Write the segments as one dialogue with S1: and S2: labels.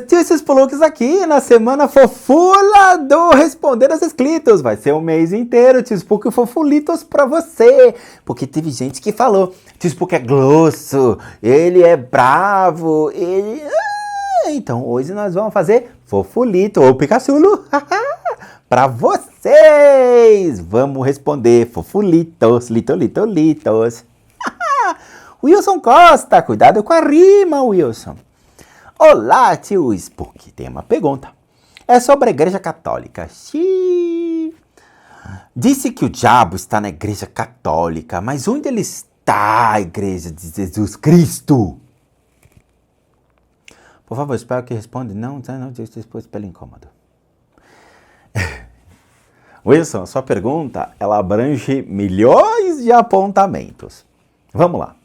S1: tio esses Poluques aqui na semana fofula do Responder aos Inscritos. Vai ser um mês inteiro, tio Spook fofulitos pra você. Porque teve gente que falou, tio Spook é grosso, ele é bravo, ele... então hoje nós vamos fazer fofulito ou Picachulo pra vocês. Vamos responder fofulitos, litos. Wilson Costa, cuidado com a rima, Wilson. Olá, tio Spook, tem uma pergunta. É sobre a Igreja Católica. Xiii. Disse que o diabo está na Igreja Católica, mas onde ele está, a Igreja de Jesus Cristo? Por favor, espero que responda. Não, depois pelo incômodo. Wilson, sua pergunta, ela abrange milhões de apontamentos. Vamos lá.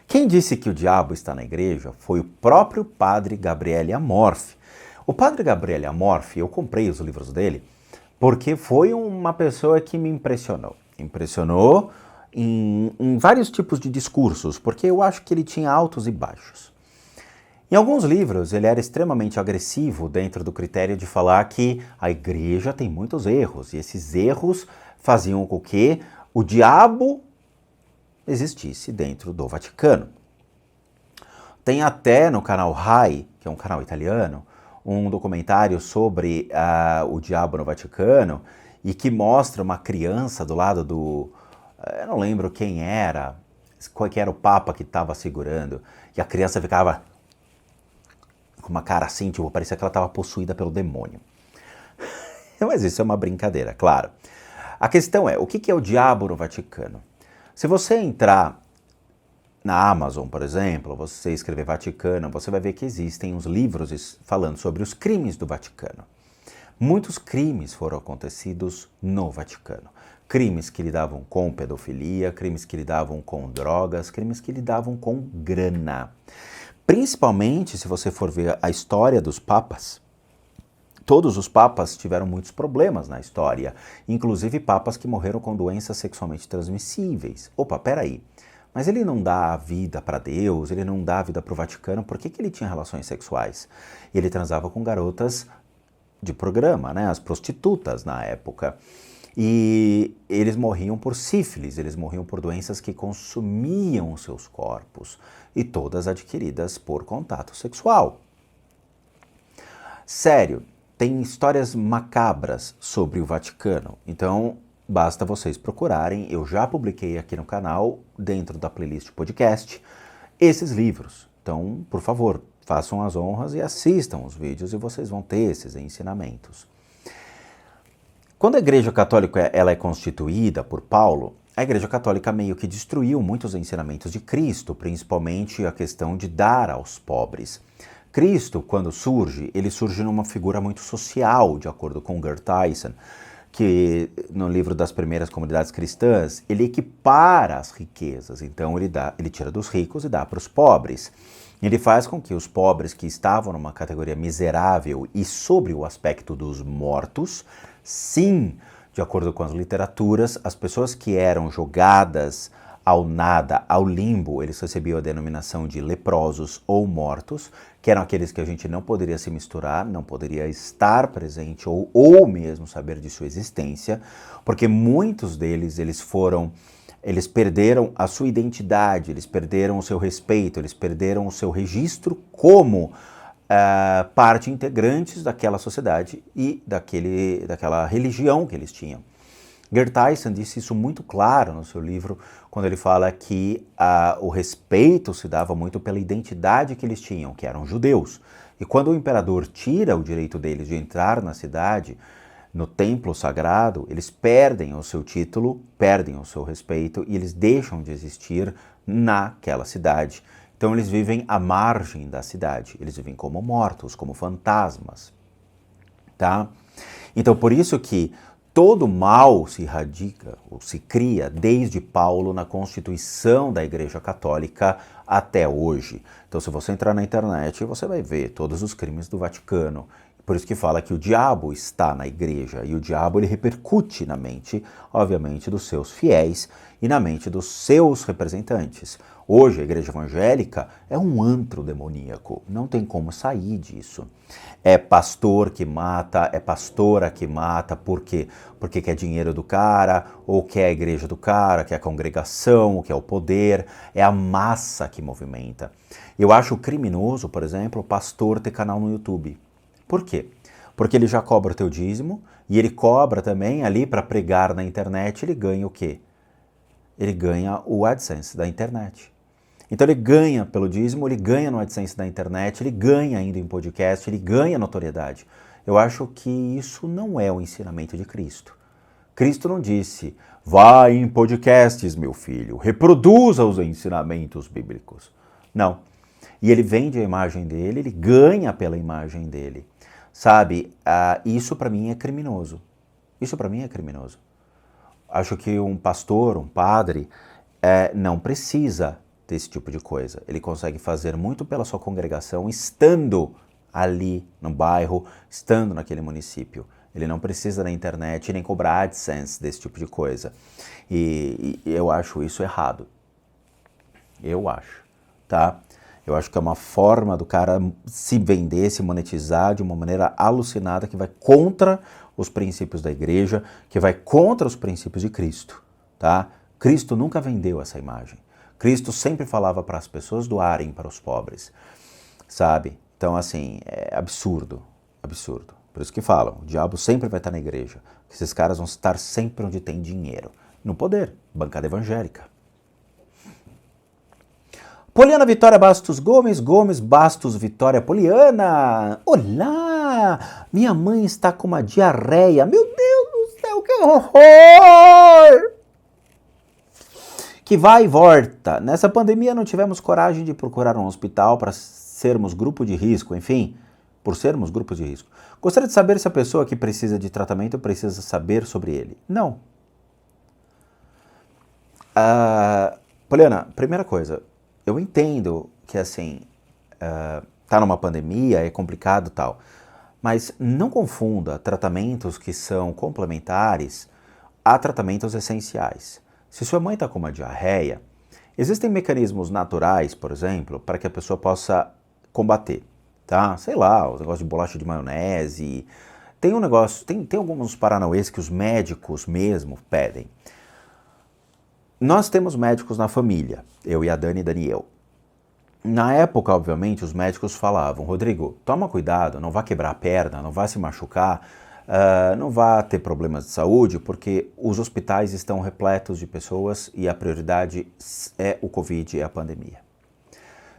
S1: Quem disse que o diabo está na igreja foi o próprio padre Gabriele Amorfi. O padre Gabriele Amorfi, eu comprei os livros dele, porque foi uma pessoa que me impressionou. Impressionou em vários tipos de discursos, porque eu acho que ele tinha altos e baixos. Em alguns livros, ele era extremamente agressivo dentro do critério de falar que a igreja tem muitos erros, e esses erros faziam com que o diabo existisse dentro do Vaticano. Tem até no canal Rai, que é um canal italiano, um documentário sobre o diabo no Vaticano e que mostra uma criança do lado do... eu não lembro quem era, qual que era o papa que estava segurando, e a criança ficava com uma cara assim, tipo, parecia que ela estava possuída pelo demônio. Mas isso é uma brincadeira, claro. A questão é, o que é o diabo no Vaticano? Se você entrar na Amazon, por exemplo, você escrever Vaticano, você vai ver que existem uns livros falando sobre os crimes do Vaticano. Muitos crimes foram acontecidos no Vaticano. Crimes que lidavam com pedofilia, crimes que lidavam com drogas, crimes que lidavam com grana. Principalmente se você for ver a história dos papas. Todos os papas tiveram muitos problemas na história, inclusive papas que morreram com doenças sexualmente transmissíveis. Opa, peraí, mas ele não dá a vida para Deus, ele não dá a vida para o Vaticano, por que ele tinha relações sexuais? Ele transava com garotas de programa, né, as prostitutas na época. E eles morriam por sífilis, eles morriam por doenças que consumiam os seus corpos, e todas adquiridas por contato sexual. Sério. Tem histórias macabras sobre o Vaticano, então basta vocês procurarem, eu já publiquei aqui no canal, dentro da playlist podcast, esses livros. Então, por favor, façam as honras e assistam os vídeos e vocês vão ter esses ensinamentos. Quando a Igreja Católica ela é constituída por Paulo, a Igreja Católica meio que destruiu muitos ensinamentos de Cristo, principalmente a questão de dar aos pobres. Cristo, quando surge, ele surge numa figura muito social, de acordo com Gerd Tyson, que no livro das primeiras comunidades cristãs, ele equipara as riquezas. Então ele tira dos ricos e dá para os pobres. Ele faz com que os pobres que estavam numa categoria miserável e sobre o aspecto dos mortos, sim, de acordo com as literaturas, as pessoas que eram jogadas ao nada, ao limbo, eles recebiam a denominação de leprosos ou mortos, que eram aqueles que a gente não poderia se misturar, não poderia estar presente ou mesmo saber de sua existência, porque muitos deles, eles perderam a sua identidade, eles perderam o seu respeito, eles perderam o seu registro como parte integrantes daquela sociedade e daquela religião que eles tinham. Gerd Tyson disse isso muito claro no seu livro, quando ele fala que o respeito se dava muito pela identidade que eles tinham, que eram judeus. E quando o imperador tira o direito deles de entrar na cidade, no templo sagrado, eles perdem o seu título, perdem o seu respeito e eles deixam de existir naquela cidade. Então eles vivem à margem da cidade, eles vivem como mortos, como fantasmas. Tá? Então por isso que todo mal se radica, ou se cria, desde Paulo na Constituição da Igreja Católica até hoje. Então, se você entrar na internet, você vai ver todos os crimes do Vaticano. Por isso que fala que o diabo está na igreja e o diabo ele repercute na mente, obviamente, dos seus fiéis e na mente dos seus representantes. Hoje a igreja evangélica é um antro demoníaco, não tem como sair disso. É pastor que mata, é pastora que mata, por quê? Porque quer dinheiro do cara, ou quer a igreja do cara, quer a congregação, quer o poder, é a massa que movimenta. Eu acho criminoso, por exemplo, o pastor ter canal no YouTube. Por quê? Porque ele já cobra o teu dízimo e ele cobra também ali para pregar na internet, ele ganha o quê? Ele ganha o AdSense da internet. Então ele ganha pelo dízimo, ele ganha no AdSense da internet, ele ganha ainda em podcast, ele ganha notoriedade. Eu acho que isso não é o ensinamento de Cristo. Cristo não disse, vá em podcasts, meu filho, reproduza os ensinamentos bíblicos. Não. E ele vende a imagem dele, ele ganha pela imagem dele. Sabe, isso para mim é criminoso. Isso para mim é criminoso. Acho que um pastor, um padre, não precisa desse tipo de coisa. Ele consegue fazer muito pela sua congregação, estando ali no bairro, estando naquele município. Ele não precisa da internet nem cobrar AdSense desse tipo de coisa. E eu acho isso errado. Eu acho, tá? Eu acho que é uma forma do cara se vender, se monetizar de uma maneira alucinada que vai contra os princípios da igreja, que vai contra os princípios de Cristo, tá? Cristo nunca vendeu essa imagem. Cristo sempre falava para as pessoas doarem para os pobres, sabe? Então, assim, é absurdo, absurdo. Por isso que falam, o diabo sempre vai estar na igreja. Esses caras vão estar sempre onde tem dinheiro. No poder, bancada evangélica. Poliana Vitória Bastos Gomes, Gomes Bastos Vitória Poliana. Olá! Minha mãe está com uma diarreia. Meu Deus do céu, que horror! Que vai e volta. Nessa pandemia não tivemos coragem de procurar um hospital para sermos grupo de risco, enfim, por sermos grupo de risco. Gostaria de saber se a pessoa que precisa de tratamento precisa saber sobre ele. Não. Poliana, primeira coisa, eu entendo que, assim, tá numa pandemia, é complicado e tal, mas não confunda tratamentos que são complementares a tratamentos essenciais. Se sua mãe está com uma diarreia, existem mecanismos naturais, por exemplo, para que a pessoa possa combater, tá? Sei lá, os negócios de bolacha de maionese, tem um negócio, tem alguns paranauês que os médicos mesmo pedem. Nós temos médicos na família, eu e a Dani e Daniel. Na época, obviamente, os médicos falavam, Rodrigo, toma cuidado, não vá quebrar a perna, não vá se machucar, não vá ter problemas de saúde, porque os hospitais estão repletos de pessoas e a prioridade é o Covid, é a pandemia.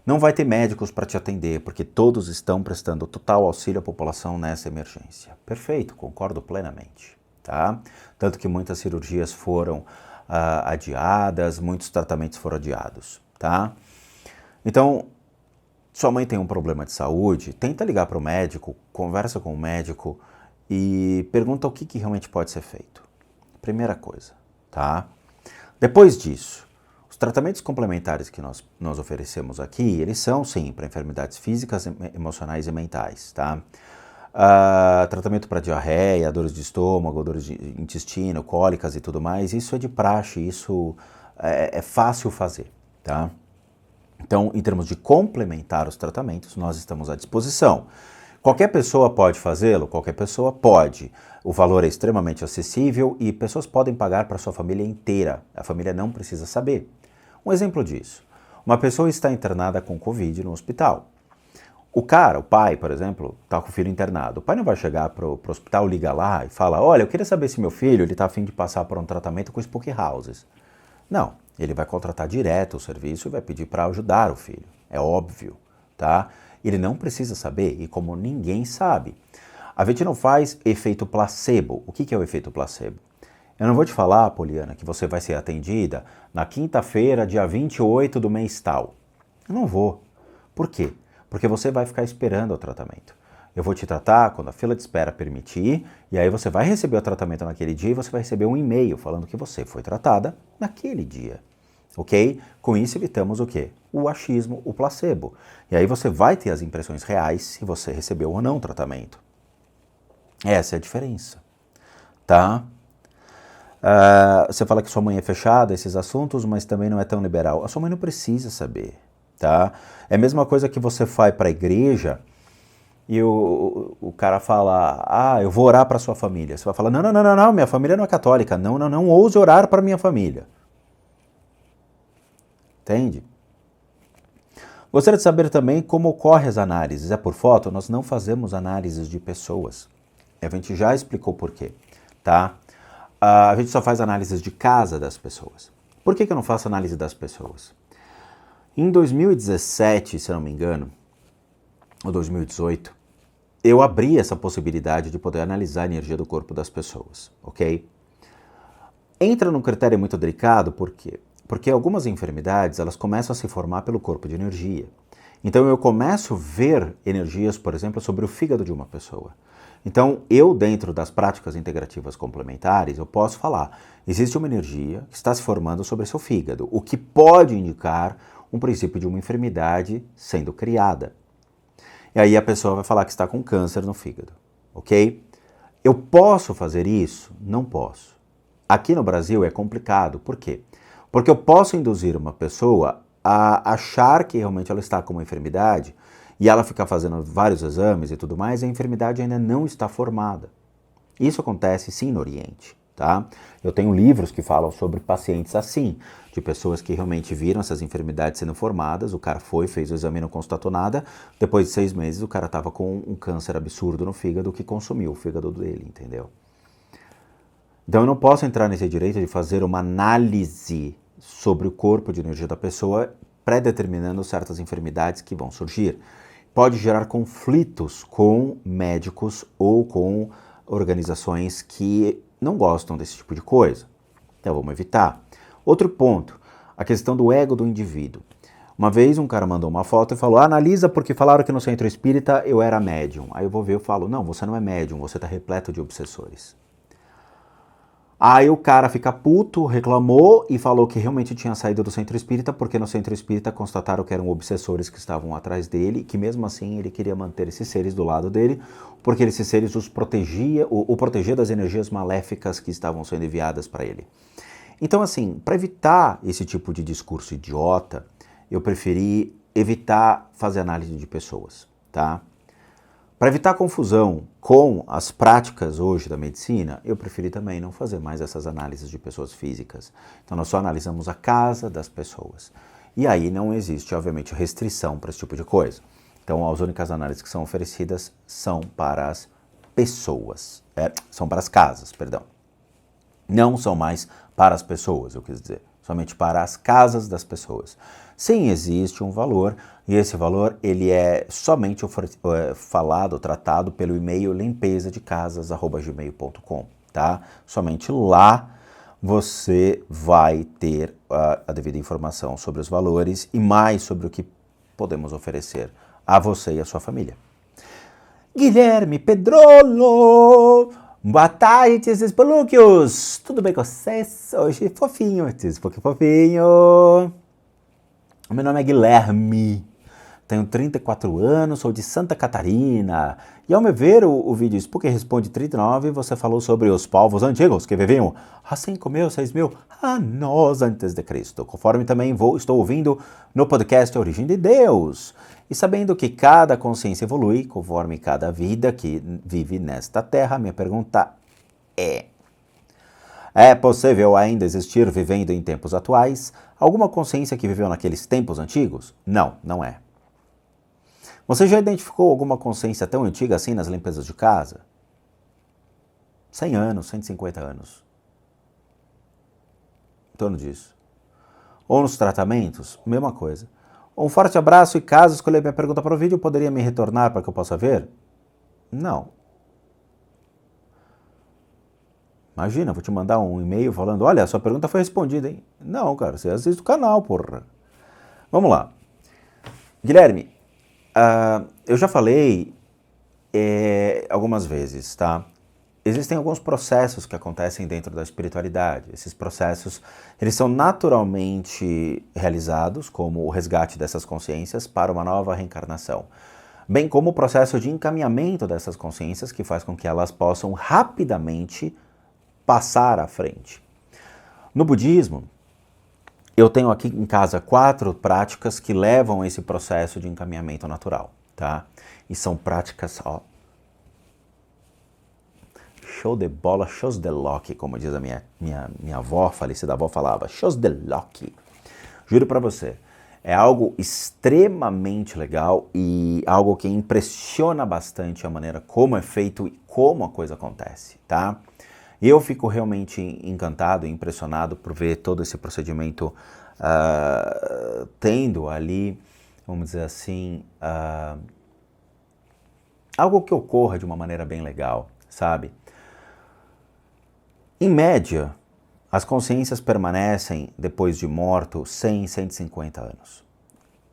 S1: Não vai ter médicos para te atender, porque todos estão prestando total auxílio à população nessa emergência. Perfeito, concordo plenamente, tá? Tanto que muitas cirurgias foram adiadas, muitos tratamentos foram adiados, tá? Então, sua mãe tem um problema de saúde, tenta ligar para o médico, conversa com o médico e pergunta o que realmente pode ser feito. Primeira coisa, tá? Depois disso, os tratamentos complementares que nós oferecemos aqui, eles são, sim, para enfermidades físicas, emocionais e mentais, tá? Tratamento para diarreia, dores de estômago, dores de intestino, cólicas e tudo mais, isso é de praxe, isso é fácil fazer, tá? Então, em termos de complementar os tratamentos, nós estamos à disposição. Qualquer pessoa pode fazê-lo? Qualquer pessoa pode. O valor é extremamente acessível e pessoas podem pagar para a sua família inteira. A família não precisa saber. Um exemplo disso. Uma pessoa está internada com Covid no hospital. O pai, por exemplo, está com o filho internado. O pai não vai chegar para o hospital, liga lá e fala, olha, eu queria saber se meu filho está a fim de passar por um tratamento com Spook Houses. Não, ele vai contratar direto o serviço e vai pedir para ajudar o filho. É óbvio, tá? Ele não precisa saber e como ninguém sabe. A gente não faz efeito placebo. O que é o efeito placebo? Eu não vou te falar, Poliana, que você vai ser atendida na quinta-feira, dia 28 do mês tal. Eu não vou. Por quê? Porque você vai ficar esperando o tratamento. Eu vou te tratar quando a fila de espera permitir, e aí você vai receber o tratamento naquele dia e você vai receber um e-mail falando que você foi tratada naquele dia. Ok? Com isso evitamos o quê? O achismo, o placebo. E aí você vai ter as impressões reais se você recebeu ou não o tratamento. Essa é a diferença, tá? Você fala que sua mãe é fechada a esses assuntos, mas também não é tão liberal. A sua mãe não precisa saber, tá? É a mesma coisa que você vai para a igreja e o cara fala, eu vou orar para sua família. Você vai falar, não, minha família não é católica. Não ouse orar para minha família. Entende? Gostaria de saber também como ocorrem as análises. É por foto? Nós não fazemos análises de pessoas. A gente já explicou por quê, tá? A gente só faz análises de casa das pessoas. Por que eu não faço análise das pessoas? Em 2017, se não me engano, ou 2018, eu abri essa possibilidade de poder analisar a energia do corpo das pessoas, ok? Entra num critério muito delicado, por quê? Porque algumas enfermidades, elas começam a se formar pelo corpo de energia. Então eu começo a ver energias, por exemplo, sobre o fígado de uma pessoa. Então eu, dentro das práticas integrativas complementares, eu posso falar, existe uma energia que está se formando sobre seu fígado, o que pode indicar um princípio de uma enfermidade sendo criada. E aí a pessoa vai falar que está com câncer no fígado, ok? Eu posso fazer isso? Não posso. Aqui no Brasil é complicado, por quê? Porque eu posso induzir uma pessoa a achar que realmente ela está com uma enfermidade e ela ficar fazendo vários exames e tudo mais, e a enfermidade ainda não está formada. Isso acontece sim no Oriente, tá? Eu tenho livros que falam sobre pacientes assim, de pessoas que realmente viram essas enfermidades sendo formadas, o cara fez o exame e não constatou nada, depois de 6 meses o cara estava com um câncer absurdo no fígado que consumiu o fígado dele, entendeu? Então eu não posso entrar nesse direito de fazer uma análise sobre o corpo de energia da pessoa, pré-determinando certas enfermidades que vão surgir. Pode gerar conflitos com médicos ou com organizações que não gostam desse tipo de coisa. Então vamos evitar. Outro ponto, a questão do ego do indivíduo. Uma vez um cara mandou uma foto e falou, analisa porque falaram que no centro espírita eu era médium. Aí eu vou ver, eu falo, não, você não é médium, você está repleto de obsessores. Aí o cara fica puto, reclamou e falou que realmente tinha saído do centro espírita porque no centro espírita constataram que eram obsessores que estavam atrás dele, que mesmo assim ele queria manter esses seres do lado dele, porque esses seres os protegia, o protegia das energias maléficas que estavam sendo enviadas para ele. Então assim, para evitar esse tipo de discurso idiota, eu preferi evitar fazer análise de pessoas, tá? Para evitar confusão com as práticas hoje da medicina, eu preferi também não fazer mais essas análises de pessoas físicas. Então nós só analisamos a casa das pessoas. E aí não existe, obviamente, restrição para esse tipo de coisa. Então as únicas análises que são oferecidas são para as pessoas, são para as casas, perdão. Não são mais para as pessoas, eu quis dizer, somente para as casas das pessoas. Sim, existe um valor, e esse valor ele é somente falado, tratado pelo e-mail limpezadecasas@gmail.com, tá? Somente lá você vai ter a devida informação sobre os valores e mais sobre o que podemos oferecer a você e a sua família. Guilherme Pedrolo! Boa tarde, esses pelúquios! Tudo bem com vocês? Hoje fofinho, porque fofinho! Meu nome é Guilherme, tenho 34 anos, sou de Santa Catarina. E ao me ver o vídeo Spook Responde 39, você falou sobre os povos antigos que viviam há 5.000, 6.000 anos antes de Cristo. Conforme também estou ouvindo no podcast A Origem de Deus. E sabendo que cada consciência evolui conforme cada vida que vive nesta terra, minha pergunta é... É possível ainda existir vivendo em tempos atuais alguma consciência que viveu naqueles tempos antigos? Não, não é. Você já identificou alguma consciência tão antiga assim nas limpezas de casa? 100 anos, 150 anos. Em torno disso. Ou nos tratamentos? Mesma coisa. Um forte abraço e caso escolher minha pergunta para o vídeo, poderia me retornar para que eu possa ver? Não. Imagina, vou te mandar um e-mail falando, olha, a sua pergunta foi respondida, hein? Não, cara, você assiste o canal, porra. Vamos lá. Guilherme, eu já falei algumas vezes, tá? Existem alguns processos que acontecem dentro da espiritualidade. Esses processos, eles são naturalmente realizados, como o resgate dessas consciências para uma nova reencarnação. bem como o processo de encaminhamento dessas consciências que faz com que elas possam rapidamente passar à frente. No budismo, eu tenho aqui em casa 4 práticas que levam esse processo de encaminhamento natural, tá? E são práticas, ó, show de bola, shows de lock, como diz a minha avó, falecida avó falava, shows de lock. Juro pra você, é algo extremamente legal e algo que impressiona bastante a maneira como é feito e como a coisa acontece, tá? Eu fico realmente encantado e impressionado por ver todo esse procedimento tendo ali, vamos dizer assim, algo que ocorra de uma maneira bem legal, sabe? Em média, as consciências permanecem, depois de morto, 100, 150 anos.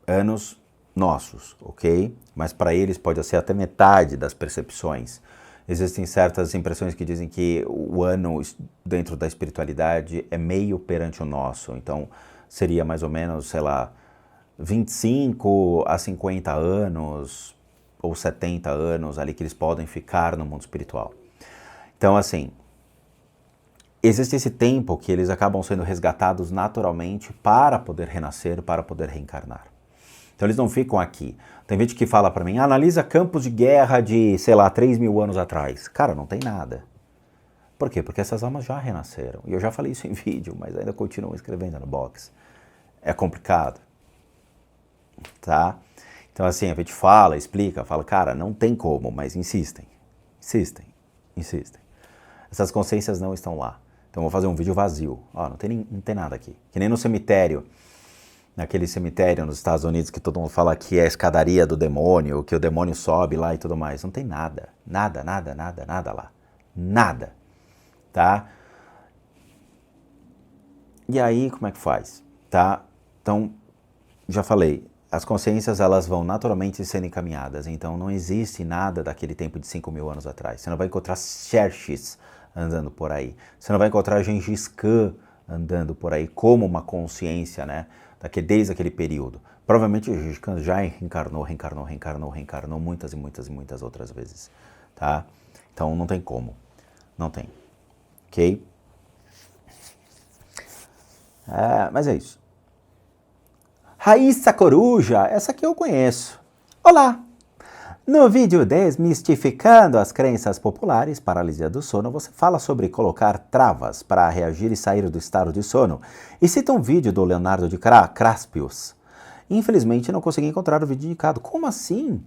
S1: Anos nossos, ok? Mas para eles pode ser até metade das percepções. Existem certas impressões que dizem que o ano dentro da espiritualidade é meio perante o nosso. Então, seria mais ou menos, sei lá, 25 a 50 anos ou 70 anos ali que eles podem ficar no mundo espiritual. Então, assim, existe esse tempo que eles acabam sendo resgatados naturalmente para poder renascer, para poder reencarnar. Então eles não ficam aqui. Tem gente que fala para mim, analisa campos de guerra de, sei lá, 3.000 anos atrás. Cara, não tem nada. Por quê? Porque essas almas já renasceram. E eu já falei isso em vídeo, mas ainda continuo escrevendo no box. É complicado. Tá? Então assim, a gente fala, explica, fala, cara, não tem como, mas insistem. Insistem. Insistem. Essas consciências não estão lá. Então eu vou fazer um vídeo vazio. Ó, não tem nada aqui. Que nem no cemitério. Naquele cemitério nos Estados Unidos que todo mundo fala que é a escadaria do demônio, que o demônio sobe lá e tudo mais. Não tem nada. Nada lá. Nada. Tá? E aí, como é que faz? Tá? Então, já falei, as consciências elas vão naturalmente sendo encaminhadas. Então não existe nada daquele tempo de 5.000 anos atrás. Você não vai encontrar Xerxes andando por aí. Você não vai encontrar Gengis Khan andando por aí como uma consciência, né? Desde aquele período. Provavelmente o Gengis Khan já reencarnou muitas e muitas outras vezes, tá? Então não tem como. Não tem. Ok? Mas é isso. Raíssa Coruja, essa aqui eu conheço. Olá! No vídeo Desmistificando as Crenças Populares, Paralisia do Sono, você fala sobre colocar travas para reagir e sair do estado de sono. E cita um vídeo do Leonardo DiCaprio. Infelizmente não consegui encontrar o vídeo indicado. Como assim?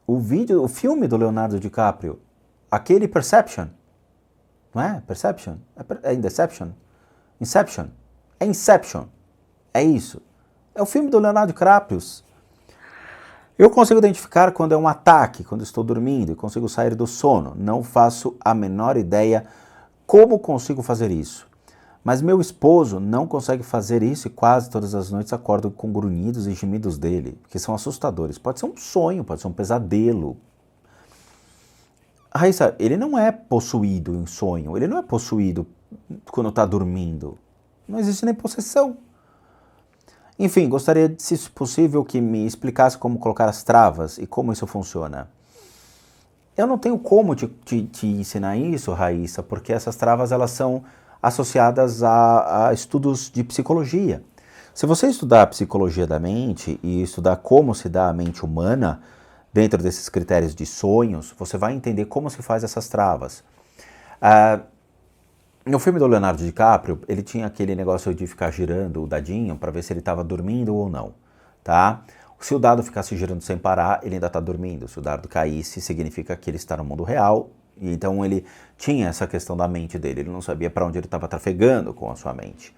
S1: O filme do Leonardo DiCaprio, aquele Perception, não é? Perception? É Inception? Inception? É Inception. É isso. É o filme do Leonardo DiCaprio. Eu consigo identificar quando é um ataque, quando estou dormindo e consigo sair do sono. Não faço a menor ideia como consigo fazer isso. Mas meu esposo não consegue fazer isso e quase todas as noites acordo com grunhidos e gemidos dele, que são assustadores. Pode ser um sonho, pode ser um pesadelo. Raíssa, ele não é possuído em sonho, ele não é possuído quando está dormindo. Não existe nem possessão. Enfim, gostaria, se possível, que me explicasse como colocar as travas e como isso funciona. Eu não tenho como te ensinar isso, Raíssa, porque essas travas elas são associadas a estudos de psicologia. Se você estudar a psicologia da mente e estudar como se dá a mente humana, dentro desses critérios de sonhos, você vai entender como se faz essas travas. No filme do Leonardo DiCaprio, ele tinha aquele negócio de ficar girando o dadinho para ver se ele estava dormindo ou não, tá? Se o dado ficasse girando sem parar, ele ainda está dormindo. Se o dado caísse, significa que ele está no mundo real. E então ele tinha essa questão da mente dele. Ele não sabia para onde ele estava trafegando com a sua mente,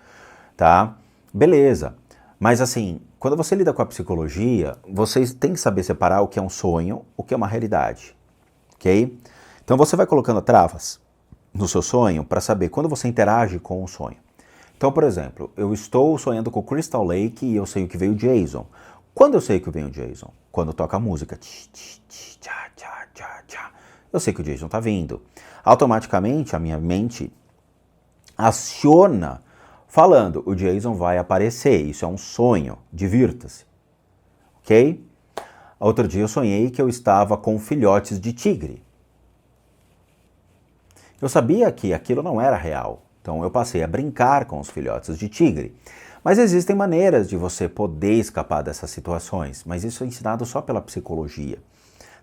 S1: tá? Beleza. Mas assim, quando você lida com a psicologia, vocês têm que saber separar o que é um sonho, o que é uma realidade, ok? Então você vai colocando travas no seu sonho para saber quando você interage com o sonho. Então, por exemplo, eu estou sonhando com o Crystal Lake e eu sei que veio o Jason. Quando eu sei que vem o Jason? Quando toca a música. Eu sei que o Jason está vindo. Automaticamente a minha mente aciona falando, o Jason vai aparecer, isso é um sonho, divirta-se. Ok? Outro dia eu sonhei que eu estava com filhotes de tigre. Eu sabia que aquilo não era real, então eu passei a brincar com os filhotes de tigre. Mas existem maneiras de você poder escapar dessas situações, mas isso é ensinado só pela psicologia,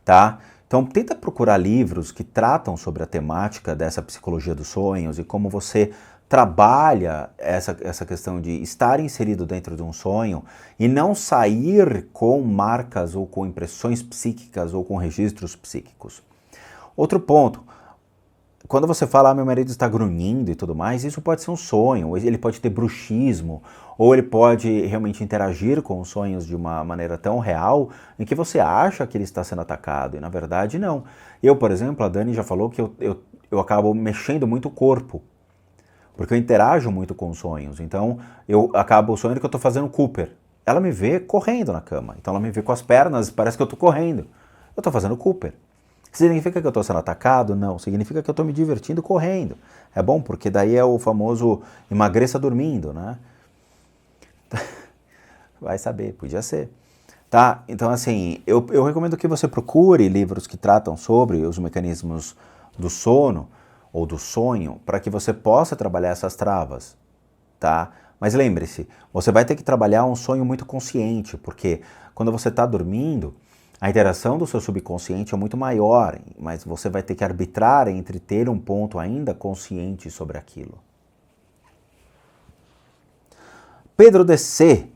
S1: tá? Então tenta procurar livros que tratam sobre a temática dessa psicologia dos sonhos e como você trabalha essa questão de estar inserido dentro de um sonho e não sair com marcas ou com impressões psíquicas ou com registros psíquicos. Outro ponto, quando você fala, meu marido está grunhindo e tudo mais, isso pode ser um sonho, ou ele pode ter bruxismo, ou ele pode realmente interagir com os sonhos de uma maneira tão real em que você acha que ele está sendo atacado, e na verdade não. Eu, por exemplo, a Dani já falou que eu acabo mexendo muito o corpo, porque eu interajo muito com os sonhos, então eu acabo sonhando que eu estou fazendo Cooper. Ela me vê correndo na cama, então ela me vê com as pernas, parece que eu estou correndo. Eu estou fazendo Cooper. Significa que eu estou sendo atacado? Não. Significa que eu estou me divertindo correndo. É bom, porque daí é o famoso emagreça dormindo, né? Vai saber, podia ser. Tá? Então, assim, eu recomendo que você procure livros que tratam sobre os mecanismos do sono ou do sonho para que você possa trabalhar essas travas, tá? Mas lembre-se, você vai ter que trabalhar um sonho muito consciente, porque quando você está dormindo, a interação do seu subconsciente é muito maior, mas você vai ter que arbitrar entre ter um ponto ainda consciente sobre aquilo. Pedro DC.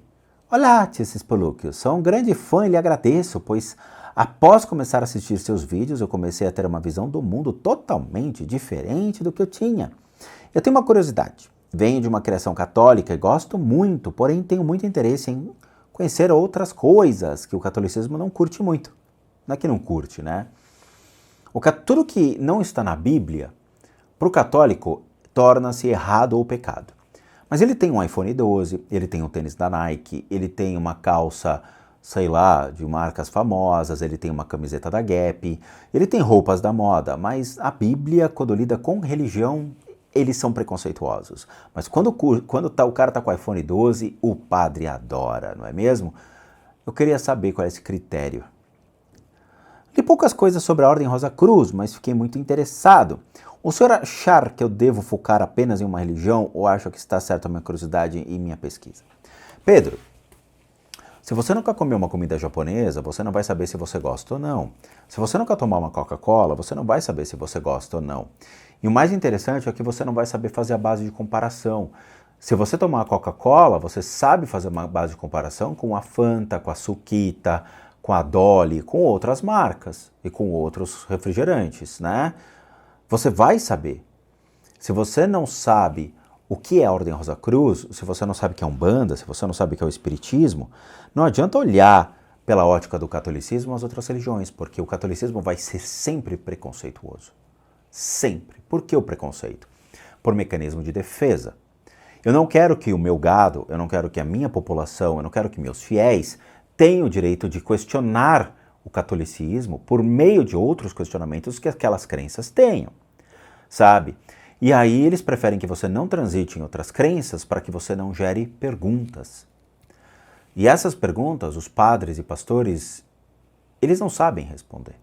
S1: Olá, tia Spolúquio. Sou um grande fã e lhe agradeço, pois após começar a assistir seus vídeos, eu comecei a ter uma visão do mundo totalmente diferente do que eu tinha. Eu tenho uma curiosidade. Venho de uma criação católica e gosto muito, porém tenho muito interesse em conhecer outras coisas que o catolicismo não curte muito. Não é que não curte, né? Tudo que não está na Bíblia, para o católico, torna-se errado ou pecado. Mas ele tem um iPhone 12, ele tem um tênis da Nike, ele tem uma calça, sei lá, de marcas famosas, ele tem uma camiseta da Gap, ele tem roupas da moda, mas a Bíblia, quando lida com religião, eles são preconceituosos. Mas quando o cara tá com o iPhone 12, o padre adora, não é mesmo? Eu queria saber qual é esse critério. Li poucas coisas sobre a Ordem Rosa Cruz, mas fiquei muito interessado. O senhor achar que eu devo focar apenas em uma religião ou acha que está certo a minha curiosidade e minha pesquisa? Pedro, se você nunca comeu uma comida japonesa, você não vai saber se você gosta ou não. Se você nunca tomar uma Coca-Cola, você não vai saber se você gosta ou não. E o mais interessante é que você não vai saber fazer a base de comparação. Se você tomar a Coca-Cola, você sabe fazer uma base de comparação com a Fanta, com a Suquita, com a Dolly, com outras marcas e com outros refrigerantes, né? Você vai saber. Se você não sabe o que é a Ordem Rosa Cruz, se você não sabe o que é Umbanda, se você não sabe o que é o Espiritismo, não adianta olhar pela ótica do catolicismo as outras religiões, porque o catolicismo vai ser sempre preconceituoso. Sempre. Por que o preconceito? Por mecanismo de defesa. Eu não quero que o meu gado, eu não quero que a minha população, eu não quero que meus fiéis tenham o direito de questionar o catolicismo por meio de outros questionamentos que aquelas crenças tenham, sabe? E aí eles preferem que você não transite em outras crenças para que você não gere perguntas. E essas perguntas, os padres e pastores, eles não sabem responder.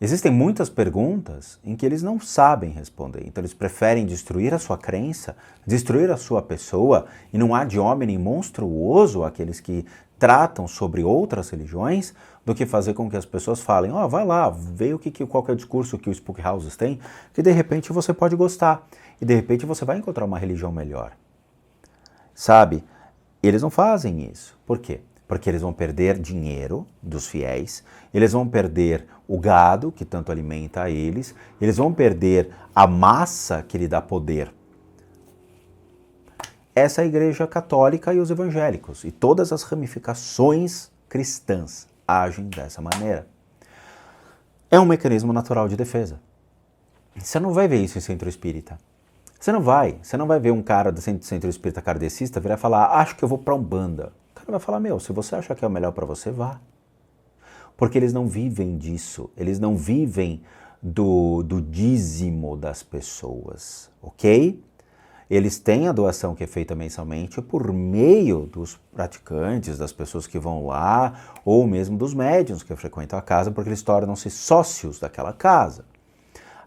S1: Existem muitas perguntas em que eles não sabem responder, então eles preferem destruir a sua crença, destruir a sua pessoa, e não há de homem monstruoso aqueles que tratam sobre outras religiões do que fazer com que as pessoas falem, vai lá, vê qual que é o discurso que o Spook Houses tem, que de repente você pode gostar, e de repente você vai encontrar uma religião melhor. Sabe? Eles não fazem isso. Por quê? Porque eles vão perder dinheiro dos fiéis, eles vão perder o gado que tanto alimenta a eles, eles vão perder a massa que lhe dá poder. Essa é a Igreja Católica e os evangélicos, e todas as ramificações cristãs agem dessa maneira. É um mecanismo natural de defesa. Você não vai ver isso em centro espírita. Você não vai ver um cara do centro espírita kardecista virar e falar, acho que eu vou para Umbanda. O cara vai falar, se você achar que é o melhor para você, vá. Porque eles não vivem disso, eles não vivem do dízimo das pessoas, ok? Eles têm a doação que é feita mensalmente por meio dos praticantes, das pessoas que vão lá, ou mesmo dos médiuns que frequentam a casa, porque eles tornam-se sócios daquela casa.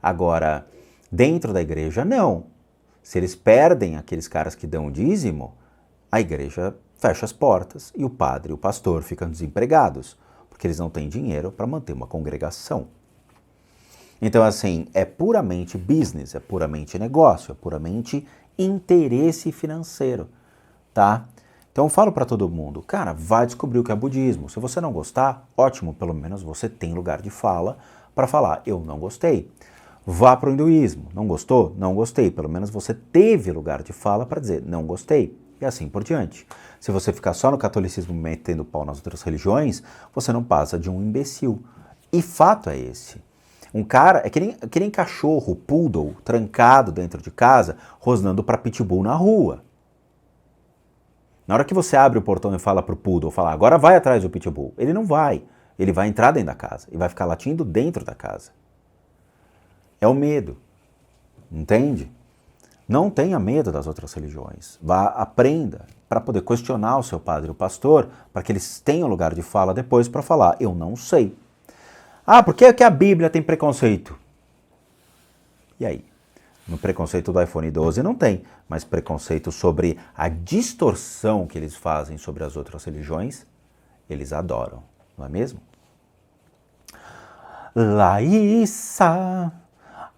S1: Agora, dentro da igreja, não. Se eles perdem aqueles caras que dão o dízimo, a igreja fecha as portas e o padre e o pastor ficam desempregados, porque eles não têm dinheiro para manter uma congregação. Então, assim, é puramente business, é puramente negócio, é puramente interesse financeiro, tá? Então eu falo para todo mundo, cara, vai descobrir o que é budismo. Se você não gostar, ótimo, pelo menos você tem lugar de fala para falar, eu não gostei. Vá para o hinduísmo, não gostou? Não gostei. Pelo menos você teve lugar de fala para dizer, não gostei. E assim por diante. Se você ficar só no catolicismo metendo pau nas outras religiões, você não passa de um imbecil. E fato é esse. Um cara, é que nem cachorro, poodle, trancado dentro de casa, rosnando para pitbull na rua. Na hora que você abre o portão e fala pro poodle, fala, agora vai atrás do pitbull, ele não vai. Ele vai entrar dentro da casa e vai ficar latindo dentro da casa. É o medo, entende? Não tenha medo das outras religiões. Vá, aprenda para poder questionar o seu padre e o pastor, para que eles tenham lugar de fala depois para falar, eu não sei. Ah, por que a Bíblia tem preconceito? E aí? No preconceito do iPhone 12 não tem, mas preconceito sobre a distorção que eles fazem sobre as outras religiões, eles adoram, não é mesmo? Laísa!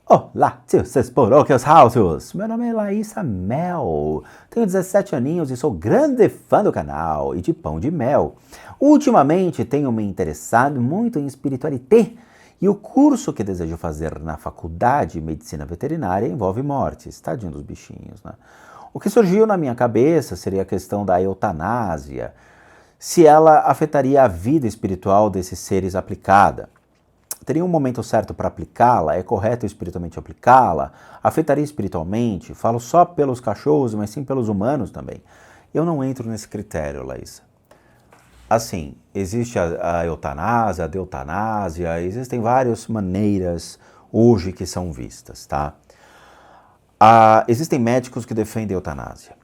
S1: Olá, seus paróquios houses! Meu nome é Laísa Mel, tenho 17 aninhos e sou grande fã do canal e de pão de mel. Ultimamente tenho me interessado muito em espiritualité e o curso que desejo fazer na faculdade de medicina veterinária envolve mortes, tadinho dos bichinhos, né? O que surgiu na minha cabeça seria a questão da eutanásia, se ela afetaria a vida espiritual desses seres aplicada. Teria um momento certo para aplicá-la? É correto espiritualmente aplicá-la? Afetaria espiritualmente? Falo só pelos cachorros, mas sim pelos humanos também. Eu não entro nesse critério, Laísa. Assim, existe a eutanásia, a deutanásia, existem várias maneiras hoje que são vistas, tá? Existem médicos que defendem a eutanásia.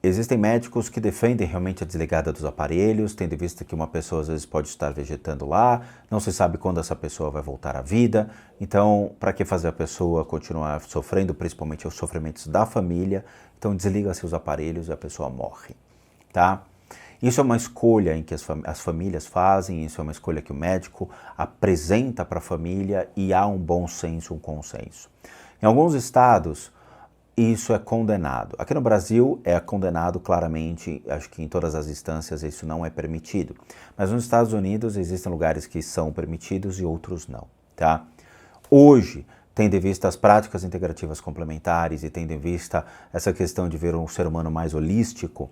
S1: Existem médicos que defendem realmente a desligada dos aparelhos, tendo em vista que uma pessoa às vezes pode estar vegetando lá, não se sabe quando essa pessoa vai voltar à vida, então para que fazer a pessoa continuar sofrendo, principalmente os sofrimentos da família, então desliga-se os aparelhos e a pessoa morre, tá? Isso é uma escolha em que as famílias fazem, isso é uma escolha que o médico apresenta para a família e há um bom senso, um consenso. Em alguns estados, isso é condenado. Aqui no Brasil é condenado claramente, acho que em todas as instâncias isso não é permitido. Mas nos Estados Unidos existem lugares que são permitidos e outros não, tá? Hoje, tendo em vista as práticas integrativas complementares e tendo em vista essa questão de ver um ser humano mais holístico,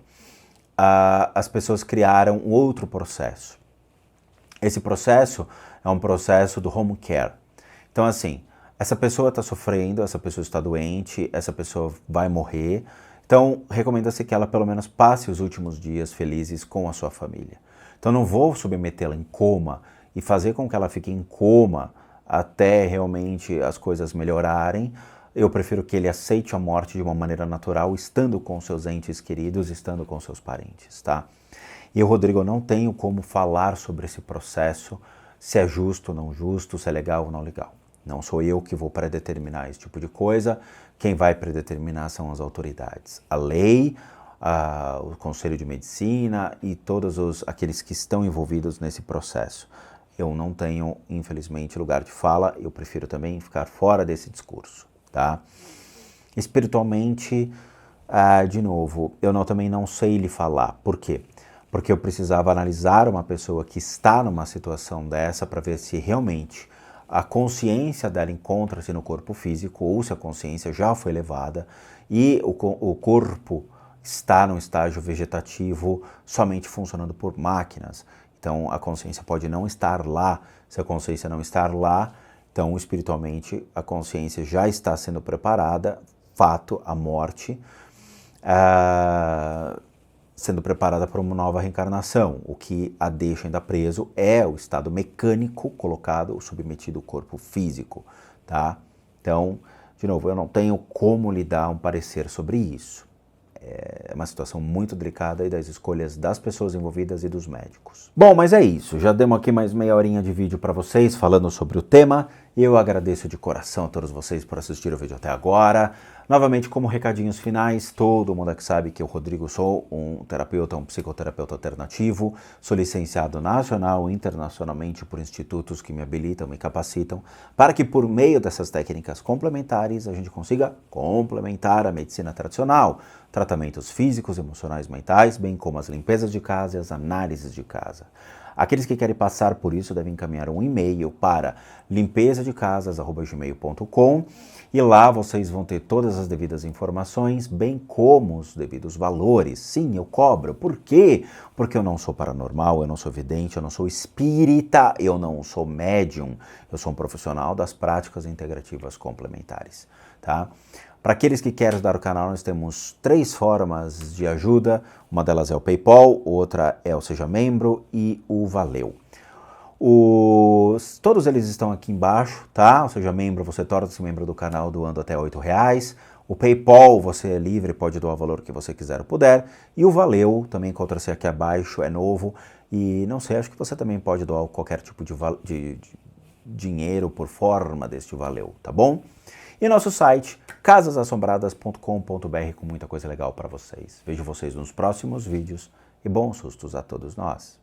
S1: as pessoas criaram um outro processo. Esse processo é um processo do home care. Então, assim, essa pessoa está sofrendo, essa pessoa está doente, essa pessoa vai morrer. Então, recomenda-se que ela pelo menos passe os últimos dias felizes com a sua família. Então, não vou submetê-la em coma e fazer com que ela fique em coma até realmente as coisas melhorarem. Eu prefiro que ele aceite a morte de uma maneira natural, estando com seus entes queridos, estando com seus parentes, tá? E eu, Rodrigo, não tenho como falar sobre esse processo, se é justo ou não justo, se é legal ou não legal. Não sou eu que vou predeterminar esse tipo de coisa, quem vai predeterminar são as autoridades. A lei, o Conselho de Medicina e todos aqueles que estão envolvidos nesse processo. Eu não tenho, infelizmente, lugar de fala, eu prefiro também ficar fora desse discurso. Tá? Espiritualmente, de novo, eu também não sei lhe falar. Por quê? Porque eu precisava analisar uma pessoa que está numa situação dessa para ver se realmente a consciência dela encontra-se no corpo físico ou se a consciência já foi elevada e o corpo está num estágio vegetativo somente funcionando por máquinas. Então a consciência pode não estar lá. Se a consciência não estar lá, então, espiritualmente, a consciência já está sendo preparada, fato, a morte, sendo preparada para uma nova reencarnação. O que a deixa ainda preso é o estado mecânico colocado, submetido ao corpo físico, tá? Então, De novo, eu não tenho como lhe dar um parecer sobre isso. É uma situação muito delicada e das escolhas das pessoas envolvidas e dos médicos. Bom, mas é isso. Já demos aqui mais meia horinha de vídeo para vocês falando sobre o tema. Eu agradeço de coração a todos vocês por assistir o vídeo até agora. Novamente, como recadinhos finais, todo mundo aqui sabe que eu, Rodrigo, sou um terapeuta, um psicoterapeuta alternativo, sou licenciado nacional e internacionalmente por institutos que me habilitam, me capacitam, para que por meio dessas técnicas complementares a gente consiga complementar a medicina tradicional, tratamentos físicos, emocionais, mentais, bem como as limpezas de casa e as análises de casa. Aqueles que querem passar por isso devem encaminhar um e-mail para limpezadecasas@gmail.com e lá vocês vão ter todas as devidas informações, bem como os devidos valores. Sim, eu cobro. Por quê? Porque eu não sou paranormal, eu não sou vidente, eu não sou espírita, eu não sou médium. Eu sou um profissional das práticas integrativas complementares, tá? Para aqueles que querem ajudar o canal, nós temos 3 formas de ajuda. Uma delas é o PayPal, outra é o Seja Membro e o Valeu. Todos eles estão aqui embaixo, tá? Ou seja, membro, você torna-se membro do canal doando até R$8. O PayPal, você é livre, pode doar o valor que você quiser ou puder. E o Valeu, também encontra-se aqui abaixo, é novo. E não sei, acho que você também pode doar qualquer tipo de dinheiro por forma deste Valeu, tá bom? E nosso site, casasassombradas.com.br, com muita coisa legal para vocês. Vejo vocês nos próximos vídeos e bons sustos a todos nós.